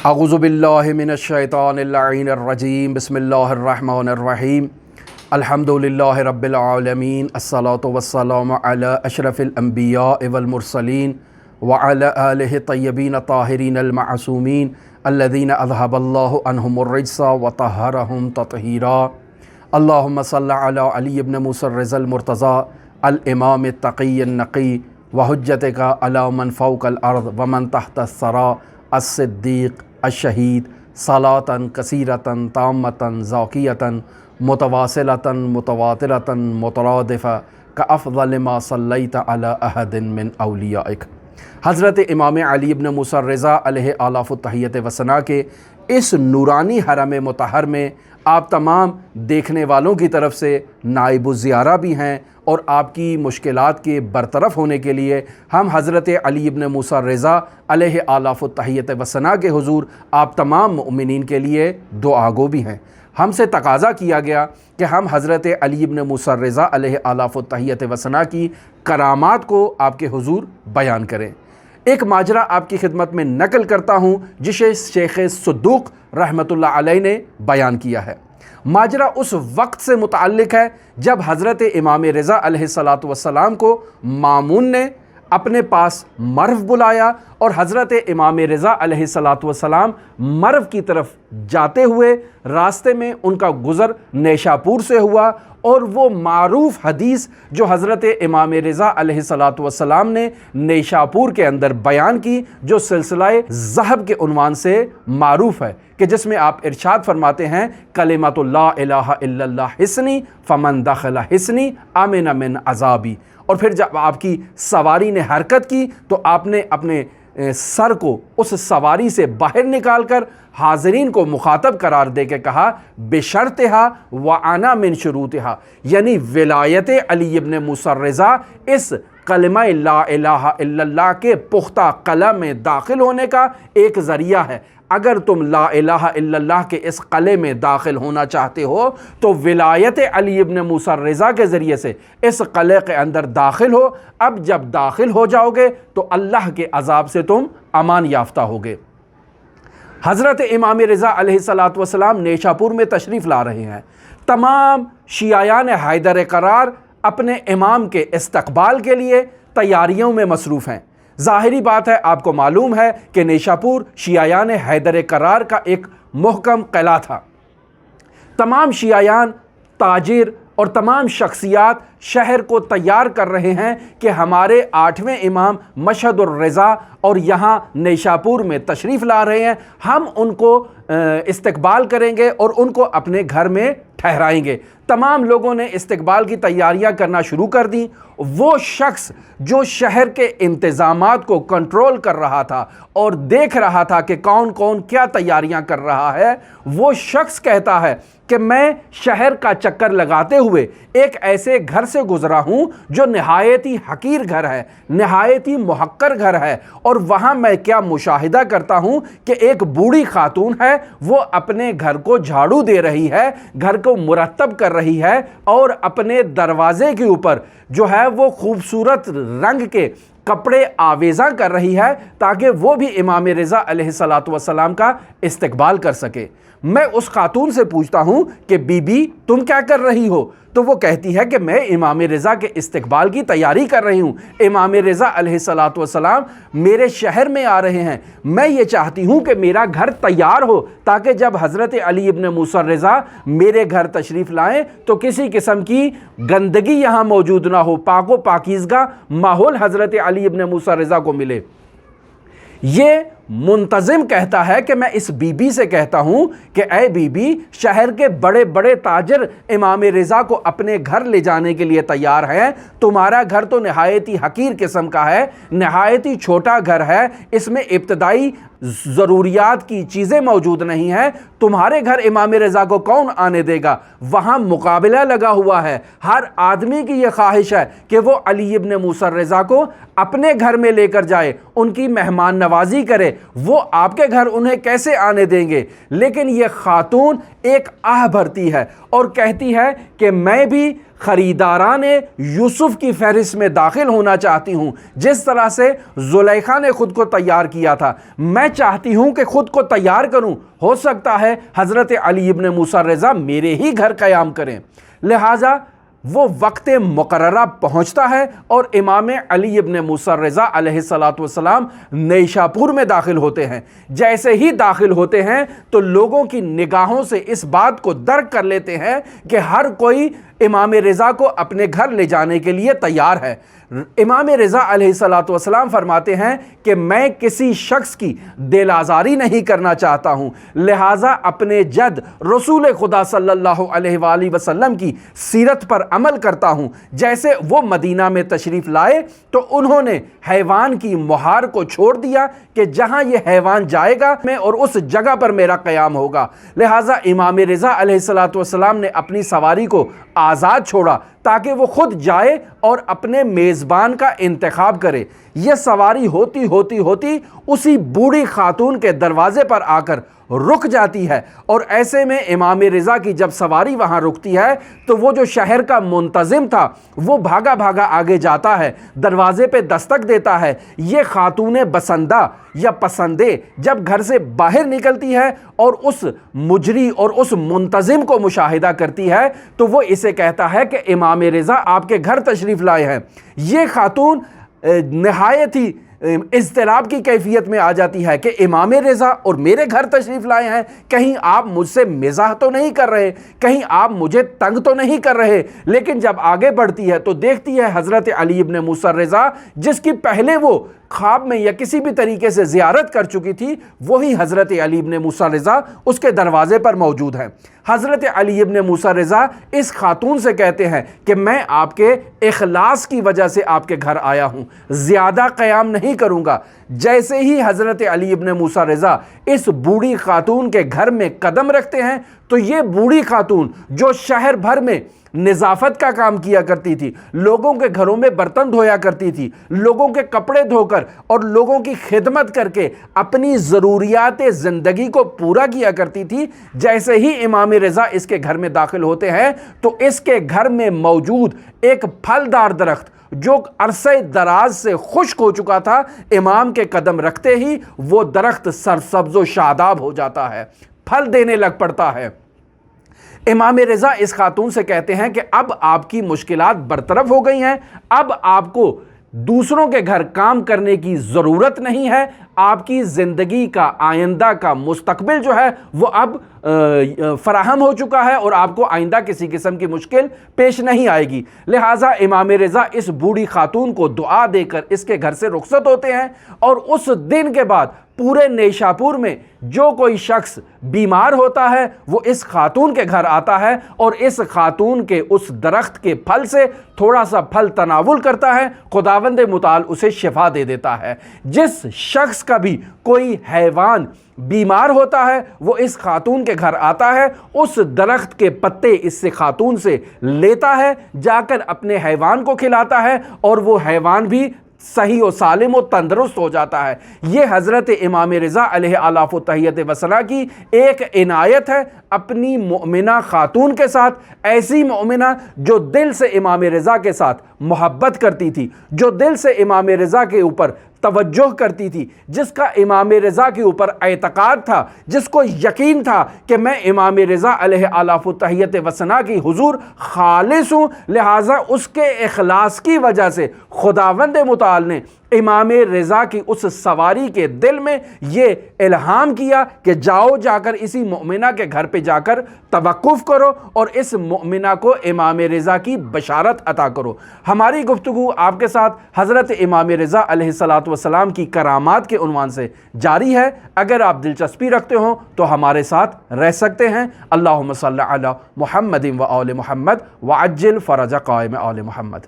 अऊज़ु बिल्लाहि मिनश्शैतानिर रजीम बिस्मिल्लाहिर्रहमानिर्रहीम अल्हम्दुलिल्लाहि रब्बिल आलमीन अस्सलातु वस्सलामु अला अशरफिल अंबिया वल मुरसलीन व अला आलिहि तय्यबीन ताहिरीन अल मासूमीन अल्लज़ीना अज़हबल्लाहु अन्हुमुर रिज्सा व तहहरहुम तत्हीरा। अल्लाहुम्मा सल्लि अला अली इब्न मूसा रिज़ल मुर्तज़ा अल इमाम अत-तक़ी अन-नक़ी व हुज्जतिका अला मन फ़ौक़ल अर्ज़ व मन तहतस सरा अस-सिद्दीक़ अश-शहीद सलातन कसीरतन ताम्मतन ज़ाकियतन मुतवासिलतन मुतवातिरतन मुतरादिफ़ा का अफ़ज़ल मा सल्लैत अला अहदिन मिन औलियाइक। हज़रत इमाम अली इब्न मूसा रिज़ा अलैहि आलाफ़ुत तहियत व सना के इस नूरानी हरम मुतहर में आप तमाम देखने वालों की तरफ से नाइब ज़ियारा भी हैं और आपकी मुश्किलात के बरतरफ होने के लिए हम हज़रत अली इब्न मूसा रिज़ा अलैहि आलाफ़ुत तहियत व सना के हुज़ूर आप तमाम मुमिनीन के लिए दुआगो भी हैं। हमसे तकाज़ा किया गया कि हम हज़रत अली इब्न मूसा रिज़ा अलैहि आलाफ़ुत तहियत व सना की करामात को आपके हुज़ूर बयान करें। एक माजरा आपकी खिदमत में नकल करता हूँ जिसे शेख सद्दूक़ रहमतुल्लाह अलैह ने बयान किया है। माजरा उस वक्त से मुताल्लिक़ है जब हज़रत इमाम रिज़ा अलैहिस्सलातु वस्सलाम को मामून ने अपने पास मर्व बुलाया और हज़रत इमाम रिज़ा अलैहिस्सलातु वस्सलाम मर्व की तरफ जाते हुए रास्ते में उनका गुज़र नेशापुर से हुआ और वो मारूफ़ हदीस जो हज़रत इमाम रिज़ा अलैहिस्सलातु वस्सलाम ने नेशापुर के अंदर बयान की, जो सिलसिलाए ज़हब के उन्वान से मारूफ़ है, कि जिसमें आप इरशाद फरमाते हैं कलिमतु ला इलाहा इल्लल्लाह हिस्नी फमन दखला हिस्नी आमिन मिन अज़ाबी। और फिर जब आपकी सवारी ने हरकत की तो आपने अपने सर को उस सवारी से बाहर निकाल कर हाज़रीन को मुखातब करार दे के कहा बेशर्तिहा व आना मिन शुरूतिहा, यानी विलायत अली इब्न मूसा रिज़ा इस कलिमा ला इलाहा इल्लल्लाह के पुख्ता कलम में दाखिल होने का एक ज़रिया है। अगर तुम ला इलाहा इल्लल्लाह के इस कले में दाखिल होना चाहते हो तो विलायत अली इब्न मूसा रिज़ा के ज़रिए से इस कले के अंदर दाखिल हो। अब जब दाखिल हो जाओगे तो अल्लाह के अज़ाब से तुम अमान याफ्ता होगे। हज़रत इमाम रिज़ा अलैहिस्सलातु वस्सलाम नेशापुर में तशरीफ़ ला रहे हैं। तमाम शियायान हैदर करार अपने इमाम के इस्तकबाल के लिए तैयारियों में मसरूफ़ हैं। ज़ाहिरी बात है, आपको मालूम है कि नेशापुर शियायान हैदर करार का एक मुहकम किला था। तमाम शियायान, ताजिर और तमाम शख्सियात शहर को तैयार कर रहे हैं कि हमारे 8वें इमाम मशहदुर रिज़ा और यहाँ नेशापुर में तशरीफ़ ला रहे हैं, हम उनको इस्तकबाल करेंगे और उनको अपने घर में ठहराएंगे। तमाम लोगों ने इस्तकबाल की तैयारियां करना शुरू कर दी। वो शख्स जो शहर के इंतज़ामात को कंट्रोल कर रहा था और देख रहा था कि कौन कौन क्या तैयारियां कर रहा है, वो शख्स कहता है कि मैं शहर का चक्कर लगाते हुए एक ऐसे घर से गुज़रा हूँ जो नहायत ही हकीर घर है, नहायत ही मुहक्कर घर है, और वहाँ मैं क्या मुशाहिदा करता हूँ कि एक बूढ़ी खातून है, वो अपने घर को झाड़ू दे रही है, घर को मुरतब कर रही है और अपने दरवाजे के ऊपर जो है वो खूबसूरत रंग के कपड़े आवेज़ा कर रही है ताकि वो भी इमाम रिज़ा अलैहिस्सलातु वस्सलाम का इस्तकबाल कर सके। मैं उस खातून से पूछता हूँ कि बीबी तुम क्या कर रही हो? तो वो कहती है कि मैं इमाम रिज़ा के इस्तकबाल की तैयारी कर रही हूँ। इमाम रिज़ा अलैहिस्सलातु वस्सलाम मेरे शहर में आ रहे हैं, मैं ये चाहती हूँ कि मेरा घर तैयार हो ताकि जब हज़रत अली इब्न मूसा रिज़ा मेरे घर तशरीफ़ लाएँ तो किसी किस्म की गंदगी यहाँ मौजूद ना हो, पाको पाकीज़गा माहौल हज़रत अली इब्न मूसा रिज़ा को मिले। ये मुंतज़िम कहता है कि मैं इस बीबी से कहता हूँ कि ऐ बीबी, शहर के बड़े बड़े ताजिर इमाम रिज़ा को अपने घर ले जाने के लिए तैयार हैं। तुम्हारा घर तो नहायत ही हकीर किस्म का है, नहायत ही छोटा घर है, इसमें इब्तदाई ज़रूरियात की चीज़ें मौजूद नहीं हैं। तुम्हारे घर इमाम रिज़ा को कौन आने देगा? वहाँ मुकाबला लगा हुआ है। हर आदमी की ये ख्वाहिश है कि वो अली इब्न मूसा रिज़ा को अपने घर में लेकर जाए, उनकी मेहमान नवाजी करे। वो आपके घर उन्हें कैसे आने देंगे? लेकिन ये खातून एक आह भरती है और कहती है कि मैं भी ख़रीदारान यूसुफ की फहरिस्त में दाखिल होना चाहती हूँ। जिस तरह से ज़ुलेखा ने ख़ुद को तैयार किया था, मैं چاہتی ہوں کہ خود کو تیار کروں، ہو سکتا ہے حضرت علی ابن موسیٰ رضا میرے ہی گھر قیام کریں۔ لہٰذا وہ وقت مقررہ پہنچتا ہے اور امام علی ابن موسیٰ رضا علیہ السلام نیشاپور میں داخل ہوتے ہیں۔ جیسے ہی داخل ہوتے ہیں تو لوگوں کی نگاہوں سے اس بات کو درک کر لیتے ہیں کہ ہر کوئی امام رضا کو اپنے گھر لے جانے کے لیے تیار ہے۔ امام رضا علیہ السلام فرماتے ہیں کہ میں کسی شخص کی دل آزاری نہیں کرنا چاہتا ہوں، لہٰذا اپنے جد رسول خدا صلی اللہ علیہ وآلہ وسلم کی سیرت پر عمل کرتا ہوں۔ جیسے وہ مدینہ میں تشریف لائے تو انہوں نے حیوان کی مہار کو چھوڑ دیا کہ جہاں یہ حیوان جائے گا میں اور اس جگہ پر میرا قیام ہوگا۔ لہٰذا امام رضا علیہ السلام نے اپنی سواری کو آزاد چھوڑا تاکہ وہ خود جائے اور اپنے میزبان کا انتخاب کرے۔ یہ سواری ہوتی اسی بوڑھی خاتون کے دروازے پر آ کر رک جاتی ہے، اور ایسے میں امام رضا کی جب سواری وہاں رکتی ہے تو وہ جو شہر کا منتظم تھا وہ بھاگا آگے جاتا ہے، دروازے پہ دستک دیتا ہے۔ یہ خاتون بسندہ یا پسندے جب گھر سے باہر نکلتی ہے اور اس مجری اور اس منتظم کو مشاہدہ کرتی ہے تو وہ اسے کہتا ہے کہ امام رضا آپ کے گھر تشریف لائے ہیں۔ یہ خاتون نہایت ہی اضطراب کی کیفیت میں آ جاتی ہے کہ امام رضا اور میرے گھر تشریف لائے ہیں، کہیں آپ مجھ سے مزاح تو نہیں کر رہے، کہیں آپ مجھے تنگ تو نہیں کر رہے۔ لیکن جب آگے بڑھتی ہے تو دیکھتی ہے حضرت علی ابن موسیٰ رضا جس کی پہلے وہ خواب میں یا کسی بھی طریقے سے زیارت کر چکی تھی، وہی حضرت علی ابن موسیٰ رضا اس کے دروازے پر موجود ہیں۔ حضرت علی ابن موسیٰ رضا اس خاتون سے کہتے ہیں کہ میں آپ کے اخلاص کی وجہ سے آپ کے گھر آیا ہوں، زیادہ قیام نہیں کروں گا۔ جیسے ہی حضرت علی ابن موسیٰ رضا اس بوڑھی خاتون کے گھر میں قدم رکھتے ہیں تو یہ بوڑھی خاتون جو شہر بھر میں نظافت کا کام کیا کرتی تھی، لوگوں کے گھروں میں برتن دھویا کرتی تھی، لوگوں کے کپڑے دھو کر اور لوگوں کی خدمت کر کے اپنی ضروریات زندگی کو پورا کیا کرتی تھی، جیسے ہی امام رضا اس کے گھر میں داخل ہوتے ہیں تو اس کے گھر میں موجود ایک پھلدار درخت جو عرصہ دراز سے خشک ہو چکا تھا، امام کے قدم رکھتے ہی وہ درخت سرسبز و شاداب ہو جاتا ہے، پھل دینے لگ پڑتا ہے۔ امام رضا اس خاتون سے کہتے ہیں کہ اب آپ کی مشکلات برطرف ہو گئی ہیں، اب آپ کو دوسروں کے گھر کام کرنے کی ضرورت نہیں ہے، آپ کی زندگی کا آئندہ کا مستقبل جو ہے وہ اب فراہم ہو چکا ہے اور آپ کو آئندہ کسی قسم کی مشکل پیش نہیں آئے گی۔ لہٰذا امام رضا اس بوڑھی خاتون کو دعا دے کر اس کے گھر سے رخصت ہوتے ہیں، اور اس دن کے بعد پورے نیشاپور میں جو کوئی شخص بیمار ہوتا ہے وہ اس خاتون کے گھر آتا ہے اور اس خاتون کے اس درخت کے پھل سے تھوڑا سا پھل تناول کرتا ہے، خداوند متعال اسے شفا دے دیتا ہے۔ جس شخص کا بھی کوئی حیوان بیمار ہوتا ہے وہ اس خاتون کے گھر آتا ہے، اس درخت کے پتے اس سے خاتون سے لیتا ہے، جا کر اپنے حیوان کو کھلاتا ہے اور وہ حیوان بھی صحیح و سالم و تندرست ہو جاتا ہے۔ یہ حضرت امام رضا علیہ آلاف و تحیت و ثنا کی ایک عنایت ہے اپنی مؤمنہ خاتون کے ساتھ، ایسی مؤمنہ جو دل سے امام رضا کے ساتھ محبت کرتی تھی، جو دل سے امام رضا کے اوپر توجہ کرتی تھی، جس کا امام رضا کے اوپر اعتقاد تھا، جس کو یقین تھا کہ میں امام رضا علیہ آلاف و تحیت و ثنا کی حضور خالص ہوں، لہٰذا اس کے اخلاص کی وجہ سے خداوند متعال نے امام رضا کی اس سواری کے دل میں یہ الہام کیا کہ جاؤ، جا کر اسی مؤمنہ کے گھر پہ جا کر توقف کرو اور اس مؤمنہ کو امام رضا کی بشارت عطا کرو۔ ہماری گفتگو آپ کے ساتھ حضرت امام رضا علیہ السلام کی کرامات کے عنوان سے جاری ہے۔ اگر آپ دلچسپی رکھتے ہوں تو ہمارے ساتھ رہ سکتے ہیں۔ اللہم صلی علی محمد و آل محمد وعجل فرج قائم آل محمد۔